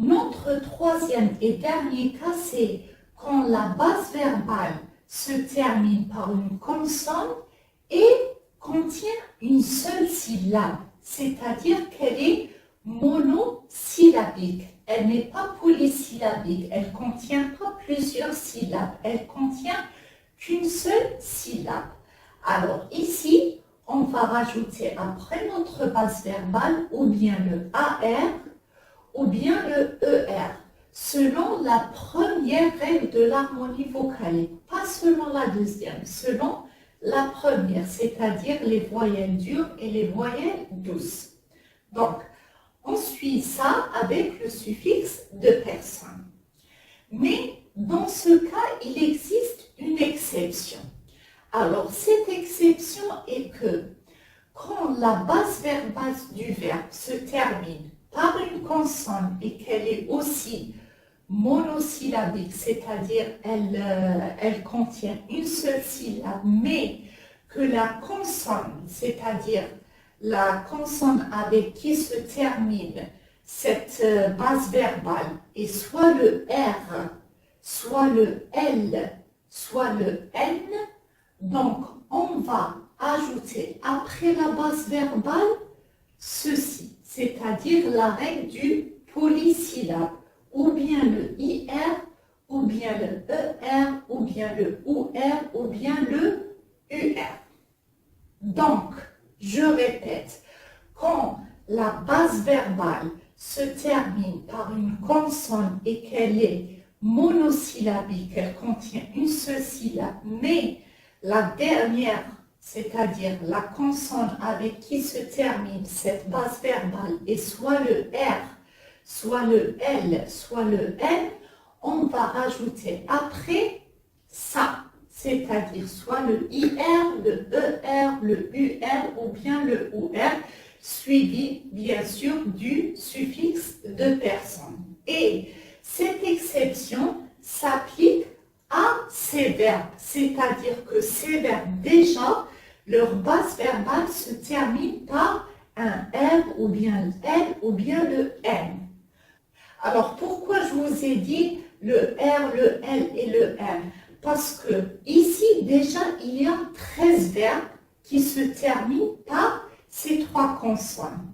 Notre troisième et dernier cas, c'est quand la base verbale se termine par une consonne et contient une seule syllabe, c'est-à-dire qu'elle est monosyllabique. Elle n'est pas polysyllabique, elle ne contient pas plusieurs syllabes, elle contient qu'une seule syllabe. Alors ici, on va rajouter après notre base verbale ou bien le AR ou bien le ER, selon la première règle de l'harmonie vocalique, pas selon la deuxième, selon la première, c'est-à-dire les voyelles dures et les voyelles douces. Donc, on suit ça avec le suffixe de personne. Mais dans ce cas, il existe une exception. Alors, cette exception est que quand la base verbale du verbe se termine par une consonne et qu'elle est aussi monosyllabique, c'est-à-dire elle contient une seule syllabe, mais que la consonne, c'est-à-dire la consonne avec qui se termine cette base verbale est soit le R, soit le L, soit le N, donc on va ajouter après la base verbale ceci, c'est-à-dire la règle du polysyllabe, ou bien le IR, ou bien le ER, ou bien le OR, ou bien le UR. Donc, je répète, quand la base verbale se termine par une consonne et qu'elle est monosyllabique, elle contient une seule syllabe, mais la dernière, c'est-à-dire la consonne avec qui se termine cette base verbale est soit le R, soit le L, soit le N, on va rajouter après ça, c'est-à-dire soit le IR, le ER, le UR ou bien le OR, suivi bien sûr du suffixe de personne. Et cette exception s'applique à ces verbes, c'est-à-dire que ces verbes déjà, leur base verbale se termine par un R ou bien le L ou bien le N. Alors pourquoi je vous ai dit le R, le L et le N? Parce que ici déjà il y a 13 verbes qui se terminent par ces trois consonnes.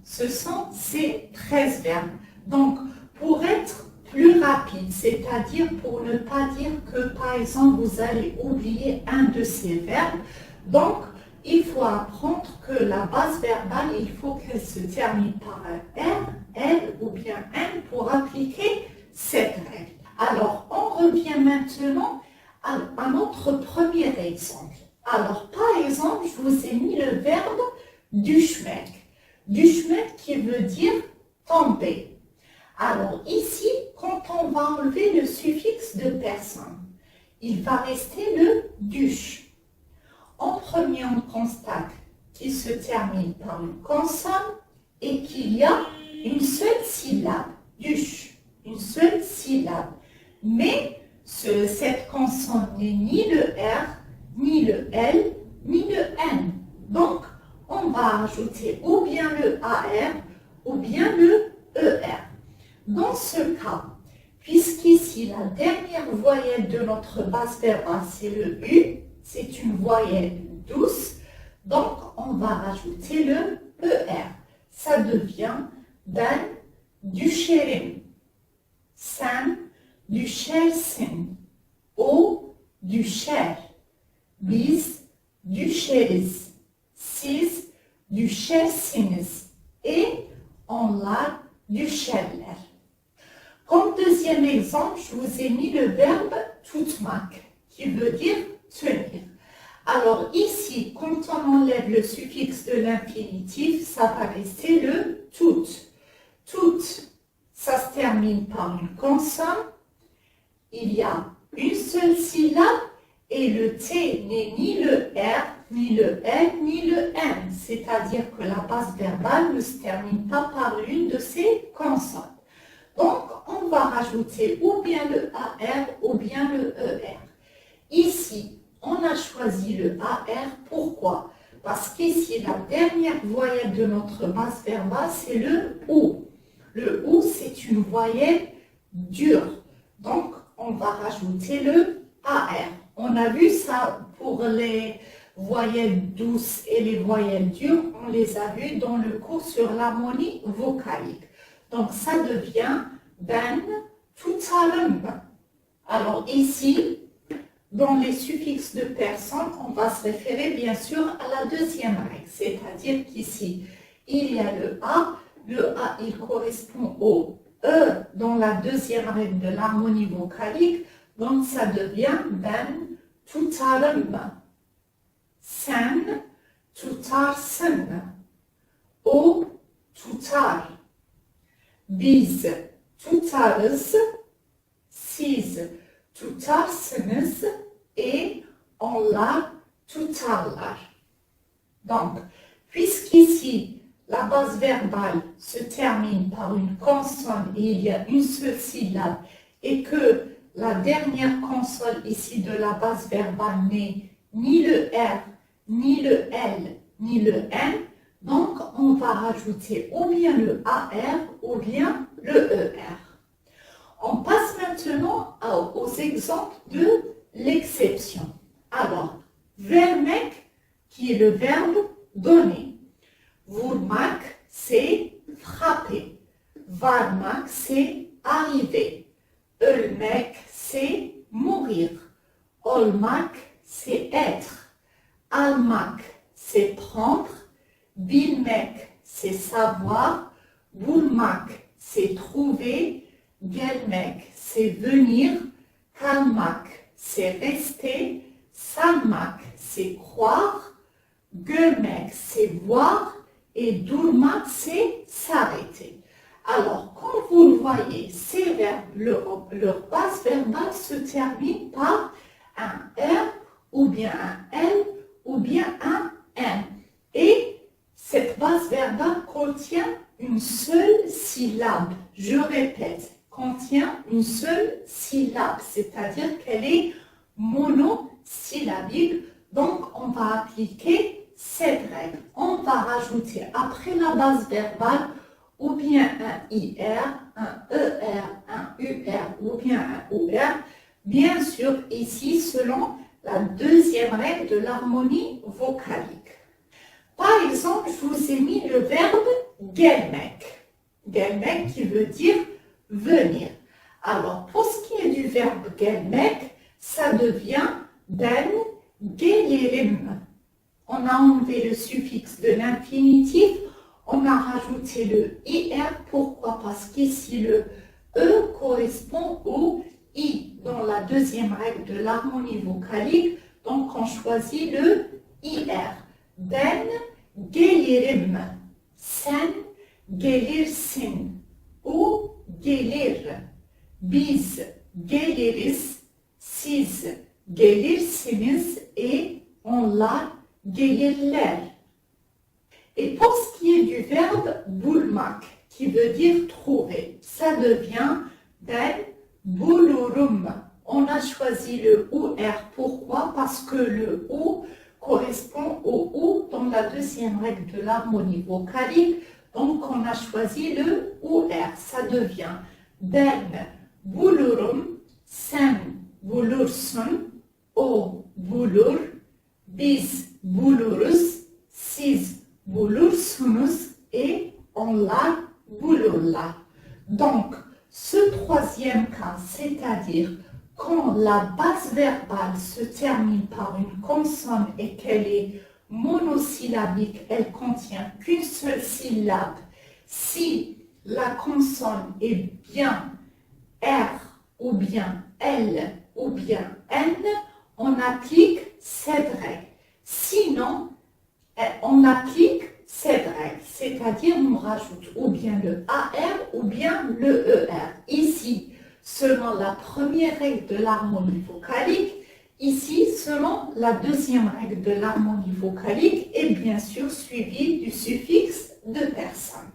Ce sont ces 13 verbes. Donc pour être plus rapide, c'est-à-dire pour ne pas dire que par exemple vous allez oublier un de ces verbes, donc il faut apprendre que la base verbale, il faut qu'elle se termine par un R, L ou bien N pour appliquer cette règle. Alors, on revient maintenant à notre premier exemple. Alors, par exemple, je vous ai mis le verbe duschmeck. Duschmeck qui veut dire tomber. Alors, ici, quand on va enlever le suffixe de personne, il va rester le dusch. En premier, on constate qu'il se termine par une consonne et qu'il y a une seule syllabe, dusch, une seule syllabe. Mais cette consonne n'est ni le R, ni le L, ni le N. Donc, on va ajouter ou bien le AR ou bien le ER. Dans ce cas, puisqu'ici la dernière voyelle de notre base verbale c'est le U, c'est une voyelle douce, donc on va rajouter le ER. Ça devient Dan, düşerim, sen, düşersin, o, düşer, biz, düşeriz, siz, düşersiniz et onlar düşerler. Comme deuxième exemple, je vous ai mis le verbe tutmak, qui veut dire tenir. Alors ici, quand on enlève le suffixe de l'infinitif, ça va rester le tout. Tout, ça se termine par une consonne, il y a une seule syllabe et le T n'est ni le R, ni le L, ni le N. C'est-à-dire que la base verbale ne se termine pas par l'une de ces consonnes. Donc, on va rajouter ou bien le AR ou bien le ER. Ici, on a choisi le AR. Pourquoi? Parce qu'ici, la dernière voyelle de notre base verbale, c'est le OU. Le une voyelle dure. Donc, on va rajouter le AR. On a vu ça pour les voyelles douces et les voyelles dures. On les a vues dans le cours sur l'harmonie vocalique. Donc, ça devient ben, tutarım. Alors ici, dans les suffixes de personne, on va se référer bien sûr à la deuxième règle. C'est-à-dire qu'ici, il y a le A. Le A, il correspond au E dans la deuxième règle de l'harmonie vocalique. Donc, ça devient ben tutarım. Sen tutarsın. O tutar. Biz tutarız. Siz tutarsınız et onlar tutarlar. Donc, puisqu'ici, la base verbale se termine par une consonne et il y a une seule syllabe et que la dernière consonne ici de la base verbale n'est ni le R, ni le L, ni le N, donc on va rajouter ou bien le AR ou bien le ER. On passe maintenant aux exemples de l'exception. Alors, vermek, qui est le verbe donner. Vurmak, c'est frapper. Varmak, c'est arriver. Ölmek, c'est mourir. Olmak, c'est être. Almak, c'est prendre. Bilmek, c'est savoir. Bulmak, c'est trouver. Gelmek, c'est venir. Kalmak, c'est rester. Sanmak, c'est croire. Görmek, c'est voir. Et durmak, c'est s'arrêter. Alors, quand vous le voyez, ces verbes, leur base verbale se termine par un R, ou bien un L, ou bien un N. Et cette base verbale contient une seule syllabe. Je répète, contient une seule syllabe, c'est-à-dire qu'elle est monosyllabique. Donc, on va appliquer cette règle. On va rajouter après la base verbale ou bien un IR, un ER, un UR ou bien un OR, bien sûr ici selon la deuxième règle de l'harmonie vocalique. Par exemple, je vous ai mis le verbe gelmek. Gelmek qui veut dire venir. Alors, pour ce qui est du verbe gelmek, ça devient ben gelirim. On a enlevé le suffixe de l'infinitif, on a rajouté le IR. Pourquoi? Parce qu'ici, le E correspond au I dans la deuxième règle de l'harmonie vocalique. Donc, on choisit le IR. Ben gelirim. Sen gelirsin. O gelir. Biz geliriz. Siz gelirsiniz et onlar gelirler. Et pour ce qui est du verbe bulmak, qui veut dire trouver, ça devient ben bulurum. On a choisi le OR. Pourquoi? Parce que le O correspond au O dans la deuxième règle de l'harmonie vocalique. Donc on a choisi le OR. Ça devient ben bulurum, sen bulursun, o bulur, biz buluruz, siz bulursunuz et onlar bulurlar. Donc, ce troisième cas, c'est-à-dire quand la base verbale se termine par une consonne et qu'elle est monosyllabique, elle contient qu'une seule syllabe. Si la consonne est bien R ou bien L ou bien N, on applique cette règle. Sinon, on applique cette règle, c'est-à-dire on rajoute ou bien le AR ou bien le ER. Ici, selon la première règle de l'harmonie vocalique, ici, selon la deuxième règle de l'harmonie vocalique et bien sûr suivie du suffixe de personne.